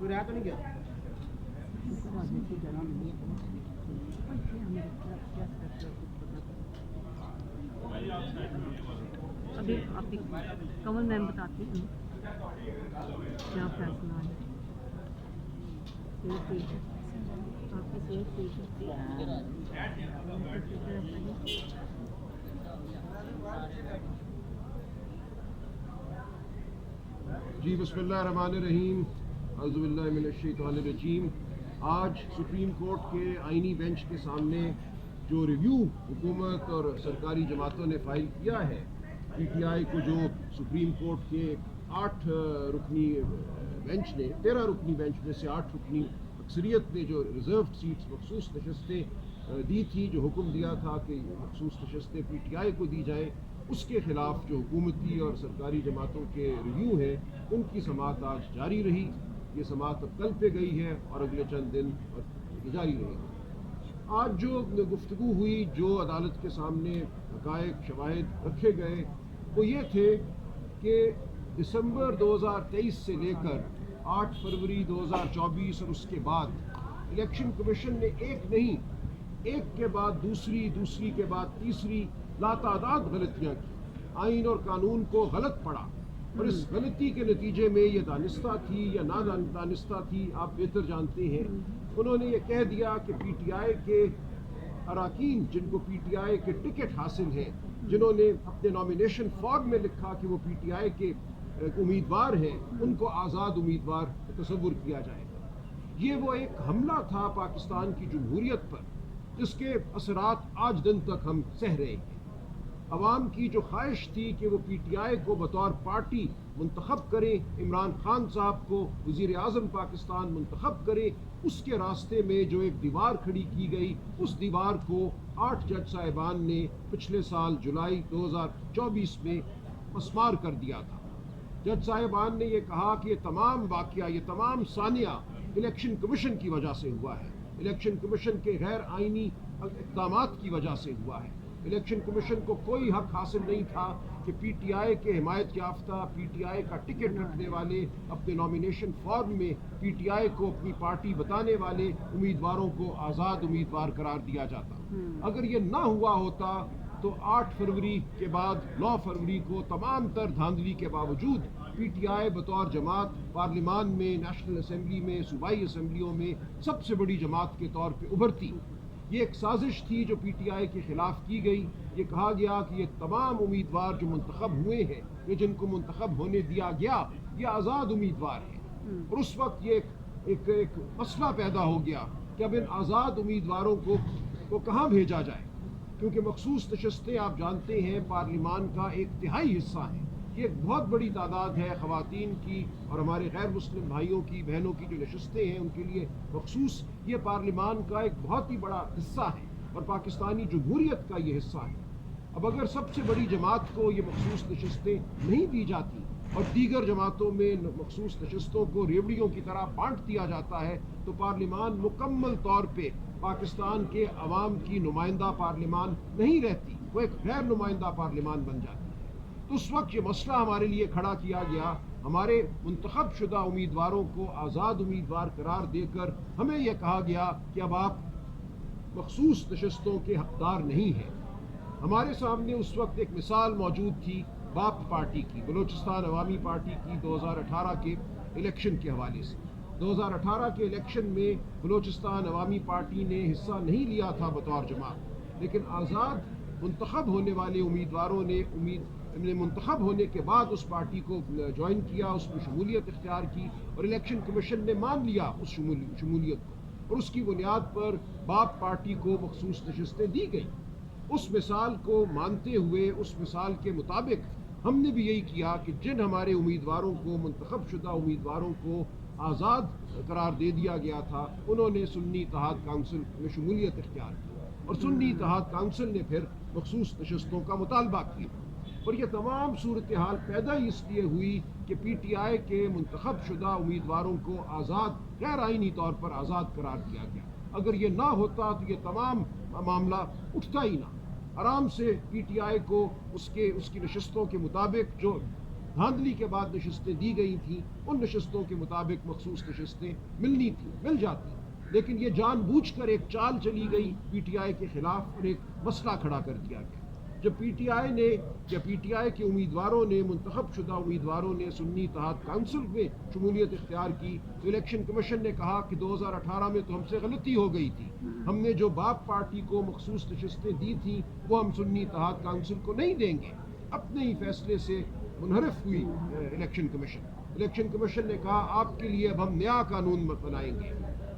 कोई रहा तो नहीं गया? अभी आपकी कमल मैम बताती हूँ क्या फैसला है। ठीक है, आपकी सेहत ठीक है? जी बिस्मिल्लाहिर्रहमानिर्रहीम, औज़ुबिल्लाहि मिनश्शैतानिर्रजीम। आज सुप्रीम कोर्ट के आईनी बेंच के सामने जो रिव्यू हुकूमत और सरकारी जमातों ने फाइल किया है, पीटीआई को जो सुप्रीम कोर्ट के 8 रुकनी बेंच ने 13 रुकनी बेंच में से 8 रुकनी अक्सरियत ने जो रिजर्व सीट्स मखसूस नशस्तें दी थी, जो हुक्म दिया था कि मखसूस नशस्तें पीटीआई को दी जाएँ, उसके ख़िलाफ़ जो हुकूमती और सरकारी जमातों के रिव्यू है उनकी समाअत आज जारी रही। ये समाअत अब कल पे गई है और अगले चंद दिन जारी रहेगी। आज जो गुफ्तगू हुई, जो अदालत के सामने हक़ाइक़ शवाहिद रखे गए, वो ये थे कि दिसंबर 2023 से लेकर 8 फरवरी 2024 और उसके बाद इलेक्शन कमीशन ने एक नहीं, एक के बाद दूसरी, दूसरी के बाद तीसरी लातादाद गलतियाँ की, आइन और कानून को गलत पढ़ा और इस गलती के नतीजे में ये दानिस्ता थी या ना दानिस्ता थी, आप बेहतर जानते हैं। उन्होंने ये कह दिया कि पीटीआई के अराकीन, जिनको पीटीआई के टिकट हासिल हैं, जिन्होंने अपने नॉमिनेशन फॉर्म में लिखा कि वो पीटीआई के उम्मीदवार हैं, उनको आज़ाद उम्मीदवार तस्वुर किया जाएगा। ये वो एक हमला था पाकिस्तान की जमहूरियत पर, जिसके असरात आज दिन तक हम सह रहे हैं। अवाम की जो ख्वाहिश थी कि वो पीटीआई को बतौर पार्टी मुंतखब करें, इमरान खान साहब को वज़ीर आज़म पाकिस्तान मुंतखब करें, उसके रास्ते में जो एक दीवार खड़ी की गई, उस दीवार को 8 जज साहिबान ने पिछले साल जुलाई 2024 में मस्मार कर दिया था। जज साहिबान ने ये कहा कि ये तमाम वाक़या, ये तमाम सानिया इलेक्शन कमीशन की वजह से हुआ है, इलेक्शन कमीशन के गैर आइनी इक़दामात की वजह से हुआ है। इलेक्शन कमीशन को कोई हक हासिल नहीं था कि पीटीआई के हिमायत याफ्ता, पीटीआई का टिकट रखने वाले अपने नॉमिनेशन फॉर्म में पीटीआई को अपनी पार्टी बताने वाले उम्मीदवारों को आज़ाद उम्मीदवार करार दिया जाता। अगर ये ना हुआ होता तो 8 फरवरी के बाद 9 फरवरी को तमाम तर धांधली के बावजूद पीटीआई बतौर जमात पार्लियामान में, नेशनल असम्बली में, सूबाई असम्बलियों में सबसे बड़ी जमात के तौर पर उभरती। ये एक साजिश थी जो पीटीआई के ख़िलाफ़ की गई। ये कहा गया कि ये तमाम उम्मीदवार जो मुंतखब हुए हैं, ये जिनको मुंतखब होने दिया गया, ये आज़ाद उम्मीदवार हैं। और उस वक्त ये एक मसला पैदा हो गया कि अब इन आज़ाद उम्मीदवारों को कहाँ भेजा जाए, क्योंकि मखसूस नशस्तें आप जानते हैं पार्लियामान का एक तिहाई हिस्सा हैं। ये एक बहुत बड़ी तादाद है ख़वातीन की और हमारे गैर मुस्लिम भाइयों की, बहनों की जो नशस्तें हैं उनके लिए मखसूस ये पार्लियामान का एक बहुत ही बड़ा हिस्सा है और पाकिस्तानी जमहूरियत का ये हिस्सा है। अब अगर सबसे बड़ी जमात को ये मखसूस नशस्तें नहीं दी जाती और दीगर जमातों में मखसूस नशस्तों को रेवड़ियों की तरह बांट दिया जाता है, तो पार्लियामान मुकम्मल तौर पे पाकिस्तान के अवाम की नुमाइंदा पार्लियामान नहीं रहती, वो एक गैर नुमाइंदा पार्लियामान बन जाती है। तो उस वक्त ये मसला हमारे लिए खड़ा किया गया। हमारे मुंतखब शुदा उम्मीदवारों को आज़ाद उम्मीदवार करार देकर हमें यह कहा गया कि अब आप मखसूस नशस्तों के हकदार नहीं हैं। हमारे सामने उस वक्त एक मिसाल मौजूद थी बाप पार्टी की, बलूचिस्तान अवामी पार्टी की 2018 के इलेक्शन के हवाले से। 2018 के इलेक्शन में बलूचिस्तान अवामी पार्टी ने हिस्सा नहीं लिया था बतौर जमात, लेकिन आज़ाद मुंतखब होने वाले उम्मीदवारों ने मुंतखब होने के बाद उस पार्टी को ज्वाइन किया, उसमें शमूलियत इख्तियार की और इलेक्शन कमीशन ने मान लिया उस शमूलियत को और उसकी बुनियाद पर बाप पार्टी को मखसूस नशस्तें दी गई। उस मिसाल को मानते हुए, उस मिसाल के मुताबिक हमने भी यही किया कि जिन हमारे उम्मीदवारों को, मुंतखब शुदा उम्मीदवारों को आज़ाद करार दे दिया गया था, उन्होंने सुन्नी इत्तेहाद काउंसिल में शमूलियत इख्तियार की और सुन्नी इत्तेहाद काउंसिल ने फिर मखसूस नशस्तों का मुतालबा किया। और ये तमाम सूरत हाल पैदा इसलिए हुई कि पीटीआई के मुंतखब शुदा उम्मीदवारों को आज़ाद, गैर आइनी तौर पर आज़ाद करार किया गया। अगर ये ना होता तो ये तमाम मामला उठता ही ना। आराम से पीटीआई को उसकी नशस्तों के मुताबिक जो धांधली के बाद नशस्तें दी गई थी, उन नशस्तों के मुताबिक मखसूस नशस्तें मिलनी थी, मिल जाती, लेकिन ये जानबूझकर एक चाल चली गई पीटीआई के खिलाफ और एक मसला खड़ा कर दिया गया। जब पीटीआई ने या पीटीआई के उम्मीदवारों ने, मुंतखब शुदा उम्मीदवारों ने सुन्नी इत्तेहाद काउंसिल में शमूलियत इख्तियार की, तो इलेक्शन कमीशन ने कहा कि 2018 में तो हमसे गलती हो गई थी, हमने जो बाप पार्टी को मखसूस नशस्तें दी थी वो हम सुन्नी इत्तेहाद काउंसिल को नहीं देंगे। अपने ही फैसले से मुनहरिफ हुई इलेक्शन कमीशन। इलेक्शन कमीशन ने कहा आपके लिए अब हम नया कानून बनाएंगे,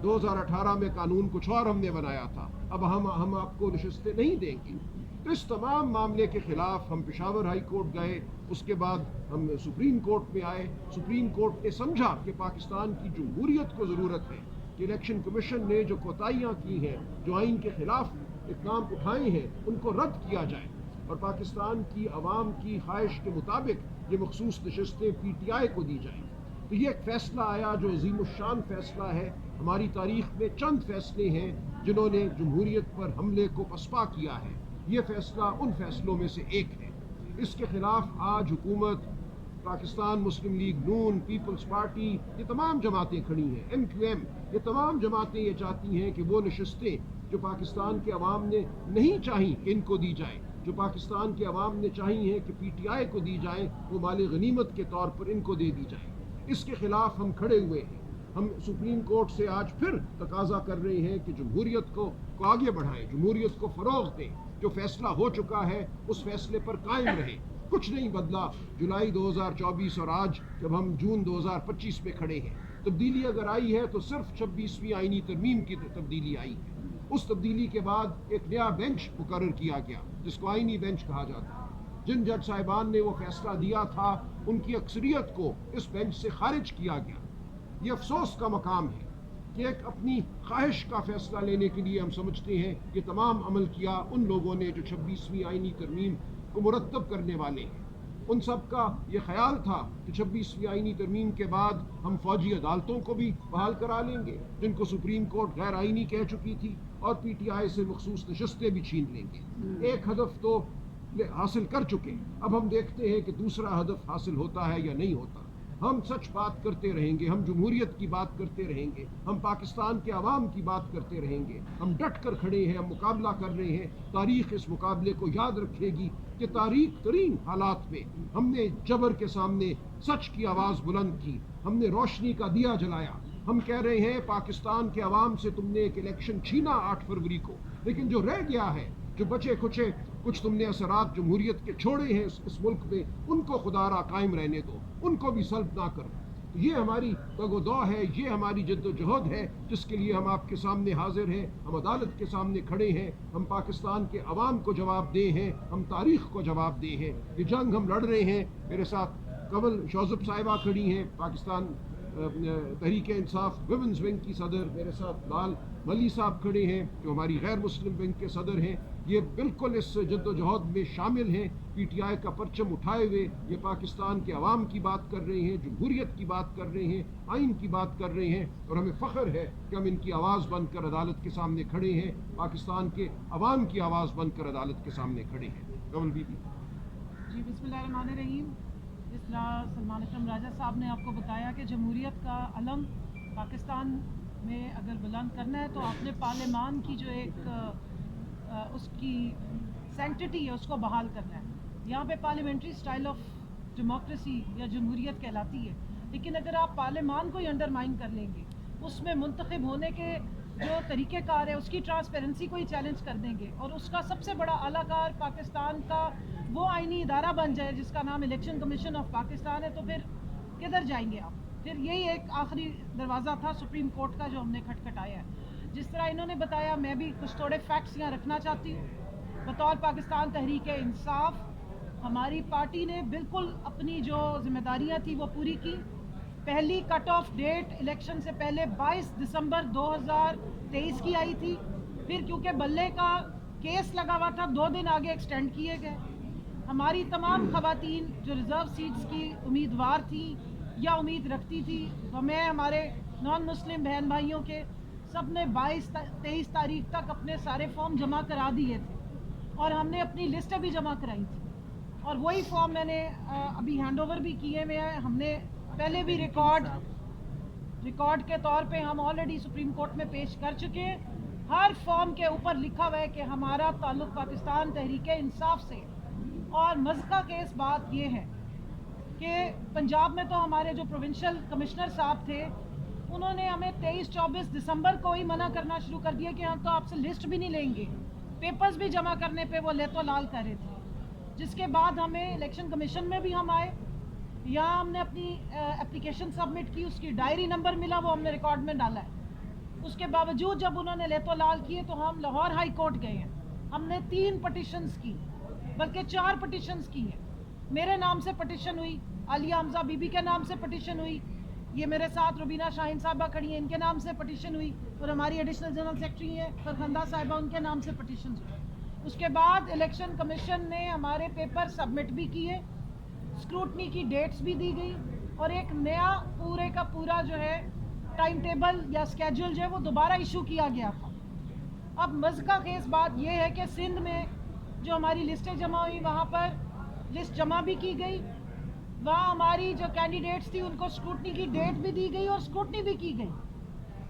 2018 में कानून कुछ और हमने बनाया था, अब हम आपको नशस्तें नहीं देंगे। तो इस तमाम मामले के खिलाफ हम पेशावर हाई कोर्ट गए, उसके बाद हम सुप्रीम कोर्ट में आए। सुप्रीम कोर्ट ने समझा कि पाकिस्तान की जमहूरियत को ज़रूरत है कि इलेक्शन कमीशन ने जो कोताहियाँ की हैं, जो आइन के खिलाफ इक़दाम उठाए हैं, उनको रद्द किया जाए और पाकिस्तान की अवाम की ख्वाहिश के मुताबिक ये मखसूस नशस्तें पीटीआई को दी जाएँ। तो ये एक फ़ैसला आया जो अज़ीमुश्शान फ़ैसला है। हमारी तारीख़ में चंद फ़ैसले हैं जिन्होंने जमहूरियत पर हमले को पसपा किया है, ये फ़ैसला उन फ़ैसलों में से एक है। इसके ख़िलाफ़ आज हुकूमत, पाकिस्तान मुस्लिम लीग नून, पीपल्स पार्टी, ये तमाम जमातें खड़ी हैं, MQM, ये तमाम जमातें ये चाहती हैं कि वो नशस्तें जो पाकिस्तान के अवाम ने नहीं चाही कि इनको दी जाए, जो पाकिस्तान के अवाम ने चाही हैं कि पीटीआई को दी जाए, वो माल गनीमत के तौर पर इनको दे दी जाए। इसके खिलाफ हम खड़े हुए हैं। हम सुप्रीम कोर्ट से आज फिर तकाजा कर रहे हैं कि जमहूरियत को आगे बढ़ाएं, जमहूरियत को फ़रोग़ दें। जो फैसला हो चुका है उस फैसले पर कायम रहें। कुछ नहीं बदला जुलाई 2024 और आज जब हम जून 2025 में खड़े हैं। तब्दीली अगर आई है तो सिर्फ 26वीं आईनी तरमीम की तब्दीली आई है। उस तब्दीली के बाद एक नया बेंच मुकर्रर किया गया जिसको आईनी बेंच कहा जाता है। जिन जज साहिबान ने वो फैसला दिया था उनकी अक्सरियत को इस बेंच से खारिज किया गया। ये अफसोस का मकाम है कि एक अपनी ख्वाहिश का फैसला लेने के लिए हम समझते हैं कि तमाम अमल किया उन लोगों ने जो 26वीं आईनी तरमीम को मुरतब करने वाले हैं। उन सब का ये ख्याल था कि 26वीं आईनी तरमीम के बाद हम फौजी अदालतों को भी बहाल करा लेंगे जिनको सुप्रीम कोर्ट गैर आईनी कह चुकी थी, और पीटीआई से मखसूस नशस्तें भी छीन लेंगे। एक हदफ तो हासिल कर चुके, अब हम देखते हैं कि दूसरा हदफ हासिल होता है या नहीं होता। हम सच बात करते रहेंगे, हम जमहूरियत की बात करते रहेंगे, हम पाकिस्तान के अवाम की बात करते रहेंगे। हम डट कर खड़े हैं, हम मुकाबला कर रहे हैं। तारीख़ इस मुकाबले को याद रखेगी कि तारीख तरीन हालात में हमने जबर के सामने सच की आवाज़ बुलंद की, हमने रोशनी का दिया जलाया। हम कह रहे हैं पाकिस्तान के अवाम से तुमने एक इलेक्शन छीना 8 फरवरी को, लेकिन जो रह गया है, जो बचे खुचे कुछ तुमने असरात जमहूरियत के छोड़े हैं इस मुल्क में, उनको खुदारा कायम रहने दो, उनको भी सल्ब ना करो। तो ये हमारी तगोदौ है, ये हमारी जद्दोजहद है जिसके लिए हम आपके सामने हाजिर हैं। हम अदालत के सामने खड़े हैं, हम पाकिस्तान के अवाम को जवाब दे हैं, हम तारीख़ को जवाब दे हैं। ये जंग हम लड़ रहे हैं। मेरे साथ कमल शौज़ब साहिबा खड़ी हैं, पाकिस्तान तहरीक इंसाफ विमेंस विंग की सदर। मेरे साथ लाल मली साहब खड़े हैं जो हमारी गैर मुस्लिम विंग के सदर हैं। ये बिल्कुल इस जद्दोजहद में शामिल हैं। पीटीआई का परचम उठाए हुए ये पाकिस्तान के अवाम की बात कर रहे हैं, जमहूरियत की बात कर रहे हैं, आइन की बात कर रहे हैं, और हमें फ़ख्र है कि हम इनकी आवाज़ बनकर अदालत के सामने खड़े हैं, पाकिस्तान के अवाम की आवाज़ बनकर अदालत के सामने खड़े हैं। कमल बीबी जी, बिस्मिल्लाहिर्रहमानिर्रहीम। जिस तरह सलमान अकरम राजा साहब ने आपको बताया कि जमहूरियत का अलम पाकिस्तान में अगर बुलंद करना है तो आपने पार्लियामान की जो एक उसकी सेंटिटी है उसको बहाल करना है। यहाँ पे पार्लियामेंट्री स्टाइल ऑफ डेमोक्रेसी या जमहूरियत कहलाती है, लेकिन अगर आप पार्लियामान को ही अंडरमाइन कर लेंगे, उसमें मुंतखब होने के जो तरीक़ेकार है उसकी ट्रांसपेरेंसी को ही चैलेंज कर देंगे, और उसका सबसे बड़ा आलाकार पाकिस्तान का वो आईनी इदारा बन जाए जिसका नाम इलेक्शन कमीशन ऑफ पाकिस्तान है, तो फिर किधर जाएंगे आप? फिर यही एक आखिरी दरवाज़ा था सुप्रीम कोर्ट का जो हमने खटखटाया है। जिस तरह इन्होंने बताया, मैं भी कुछ थोड़े फैक्ट्स यहाँ रखना चाहती हूँ। बतौर पाकिस्तान तहरीक इंसाफ, हमारी पार्टी ने बिल्कुल अपनी जो जिम्मेदारियाँ थी वो पूरी की। पहली कट ऑफ डेट इलेक्शन से पहले 22 दिसंबर 2023 की आई थी। फिर क्योंकि बल्ले का केस लगा हुआ था, 2 दिन आगे एक्सटेंड किए गए। हमारी तमाम खवातीन जो रिज़र्व सीट्स की उम्मीदवार थी या उम्मीद रखती थी, हमें हमारे नॉन मुस्लिम बहन भाइयों के सब ने 22-23 तारीख तक अपने सारे फॉर्म जमा करा दिए थे, और हमने अपनी लिस्टें भी जमा कराई थी। اور وہی فارم میں نے ابھی ہینڈ اوور بھی کیے ہوئے ہیں. ہم نے پہلے بھی ریکارڈ کے طور پہ ہم آلریڈی سپریم کورٹ میں پیش کر چکے ہیں. ہر فارم کے اوپر لکھا ہوا ہے کہ ہمارا تعلق پاکستان تحریک انصاف سے. اور مزہ کے اس بات یہ ہے کہ پنجاب میں تو ہمارے جو پروونشل کمشنر صاحب تھے انہوں نے ہمیں 23-24 دسمبر کو ہی منع کرنا شروع کر دیا کہ ہم تو آپ سے لسٹ بھی نہیں لیں گے. پیپرز بھی جمع کرنے پہ وہ لیتو لال کر رہے تھے. جس کے بعد ہمیں الیکشن کمیشن میں بھی ہم آئے, یہاں ہم نے اپنی اپلیکیشن سبمٹ کی, اس کی ڈائری نمبر ملا, وہ ہم نے ریکارڈ میں ڈالا ہے. اس کے باوجود جب انہوں نے لیتو لال کیے تو ہم لاہور ہائی کورٹ گئے ہیں. ہم نے 3 پٹیشنز کی, بلکہ 4 پٹیشنز کی ہیں. میرے نام سے پٹیشن ہوئی, عالیہ حمزہ بی بی کے نام سے پٹیشن ہوئی, یہ میرے ساتھ روبینہ شاہین صاحبہ کھڑی ہیں, ان کے نام سے پٹیشن ہوئی, اور ہماری ایڈیشنل جنرل سیکرٹری ہیں فرخندہ صاحبہ, ان کے نام سے پٹیشن ہوئی. اس کے بعد الیکشن کمیشن نے ہمارے پیپر سبمٹ بھی کیے, اسکروٹنی کی ڈیٹس بھی دی گئی, اور ایک نیا پورے کا پورا جو ہے ٹائم ٹیبل یا اسکیجول جو ہے وہ دوبارہ ایشو کیا گیا تھا. اب مزہ خیز بات یہ ہے کہ سندھ میں جو ہماری لسٹیں جمع ہوئی وہاں پر لسٹ جمع بھی کی گئی, وہاں ہماری جو کینڈیڈیٹس تھی ان کو اسکروٹنی کی ڈیٹ بھی دی گئی اور اسکروٹنی بھی کی گئی.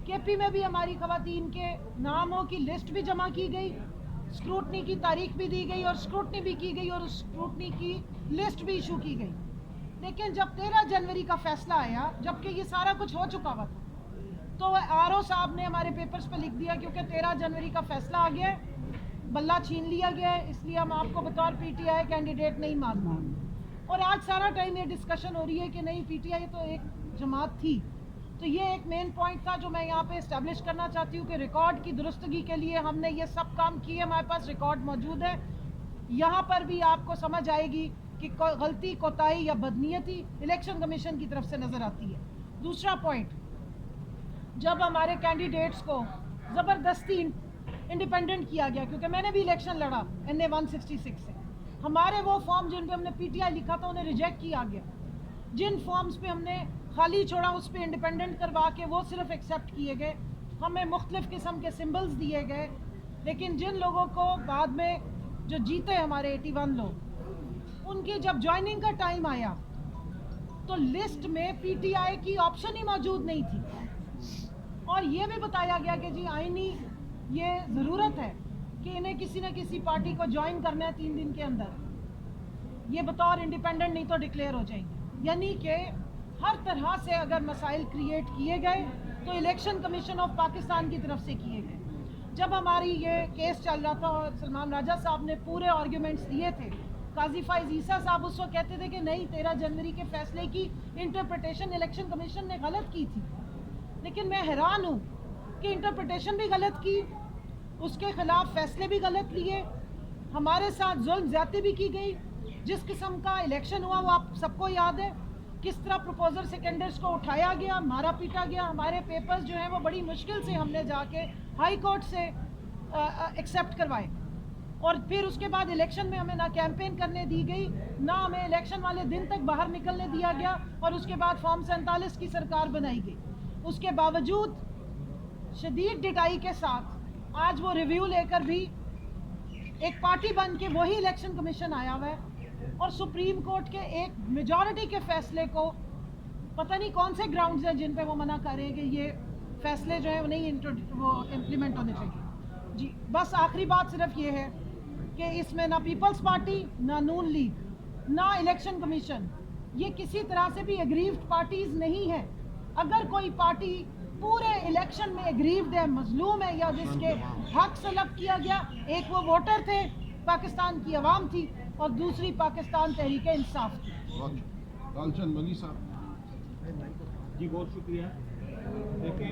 کے پی میں بھی ہماری خواتین کے ناموں کی لسٹ بھی جمع کی گئی, اسکروٹنی کی تاریخ بھی دی گئی اور اسکروٹنی بھی کی گئی, اور اسکروٹنی کی لسٹ بھی ایشو کی گئی. لیکن جب 13 جنوری کا فیصلہ آیا, جبکہ یہ سارا کچھ ہو چکا ہوا تھا, تو آر او صاحب نے ہمارے پیپرز پہ لکھ دیا کیونکہ 13 جنوری کا فیصلہ آ گیا ہے, بلہ چھین لیا گیا ہے, اس لیے ہم آپ کو بطور پی ٹی آئی کینڈیڈیٹ نہیں ماننا. اور آج سارا ٹائم یہ ڈسکشن ہو رہی ہے کہ نہیں پی ٹی آئی تو ایک جماعت تھی. تو یہ ایک مین پوائنٹ تھا جو میں یہاں پہ اسٹیبلش کرنا چاہتی ہوں کہ ریکارڈ کی درستگی کے لیے ہم نے یہ سب کام کیے, ہمارے پاس ریکارڈ موجود ہے. یہاں پر بھی آپ کو سمجھ آئے گی کہ غلطی, کوتاہی یا بدنیتی الیکشن کمیشن کی طرف سے نظر آتی ہے. دوسرا پوائنٹ, جب ہمارے کینڈیڈیٹس کو زبردستی انڈیپینڈنٹ کیا گیا, کیونکہ میں نے بھی الیکشن لڑا NA 166 سے, ہمارے وہ فارم جن پہ ہم نے پی ٹی آئی لکھا تھا انہیں ریجیکٹ کیا گیا. جن فارمز پہ ہم نے خالی چھوڑا اس پہ انڈیپینڈنٹ کروا کے وہ صرف ایکسیپٹ کیے گئے. ہمیں مختلف قسم کے سمبلز دیے گئے, لیکن جن لوگوں کو بعد میں جو جیتے ہمارے 81 لوگ, ان کی جب جوائننگ کا ٹائم آیا تو لسٹ میں پی ٹی آئی کی آپشن ہی موجود نہیں تھی. اور یہ بھی بتایا گیا کہ جی آئینی یہ ضرورت ہے کہ انہیں کسی نہ کسی پارٹی کو جوائن کرنا ہے 3 دن کے اندر, یہ بطور انڈیپینڈنٹ نہیں تو ڈکلیئر ہو جائیں گے. یعنی کہ ہر طرح سے اگر مسائل کریٹ کیے گئے تو الیکشن کمیشن آف پاکستان کی طرف سے کیے گئے. جب ہماری یہ کیس چل رہا تھا اور سلمان راجہ صاحب نے پورے آرگیومنٹس دیے تھے, قاضی فائز عیسیٰ صاحب اس وقت کہتے تھے کہ نہیں 13 جنوری کے فیصلے کی انٹرپریٹیشن الیکشن کمیشن نے غلط کی تھی. لیکن میں حیران ہوں کہ انٹرپریٹیشن بھی غلط کی, اس کے خلاف فیصلے بھی غلط لیے, ہمارے ساتھ ظلم زیادتی بھی کی گئی. جس قسم کا الیکشن ہوا وہ آپ سب کو یاد ہے, کس طرح پروپوزر سیکنڈرز کو اٹھایا گیا, مارا پیٹا گیا. ہمارے پیپرز جو ہیں وہ بڑی مشکل سے ہم نے جا کے ہائی کورٹ سے ایکسیپٹ کروائے, اور پھر اس کے بعد الیکشن میں ہمیں نہ کیمپین کرنے دی گئی, نہ ہمیں الیکشن والے دن تک باہر نکلنے دیا گیا, اور اس کے بعد فارم 47 کی سرکار بنائی گئی. اس کے باوجود شدید ڈٹائی کے ساتھ آج وہ ریویو لے کر بھی ایک پارٹی بن کے وہی الیکشن کمیشن آیا ہوا ہے, اور سپریم کورٹ کے ایک میجورٹی کے فیصلے کو پتہ نہیں کون سے گراؤنڈز ہیں جن پہ وہ منع کر رہے ہیں کہ یہ فیصلے جو ہیں وہ نہیں وہ امپلیمنٹ ہونے چاہیے. جی بس آخری بات صرف یہ ہے کہ اس میں نہ پیپلز پارٹی, نہ نون لیگ, نہ الیکشن کمیشن یہ کسی طرح سے بھی اگریوڈ پارٹیز نہیں ہیں. اگر کوئی پارٹی پورے الیکشن میں اگریوڈ ہے, مظلوم ہے, یا جس کے حق سلب کیا گیا, ایک وہ ووٹر تھے, پاکستان کی عوام تھی, اور دوسری پاکستان تحریک انصاف تھی. لال چند ملی صاحب جی بہت شکریہ. دیکھیں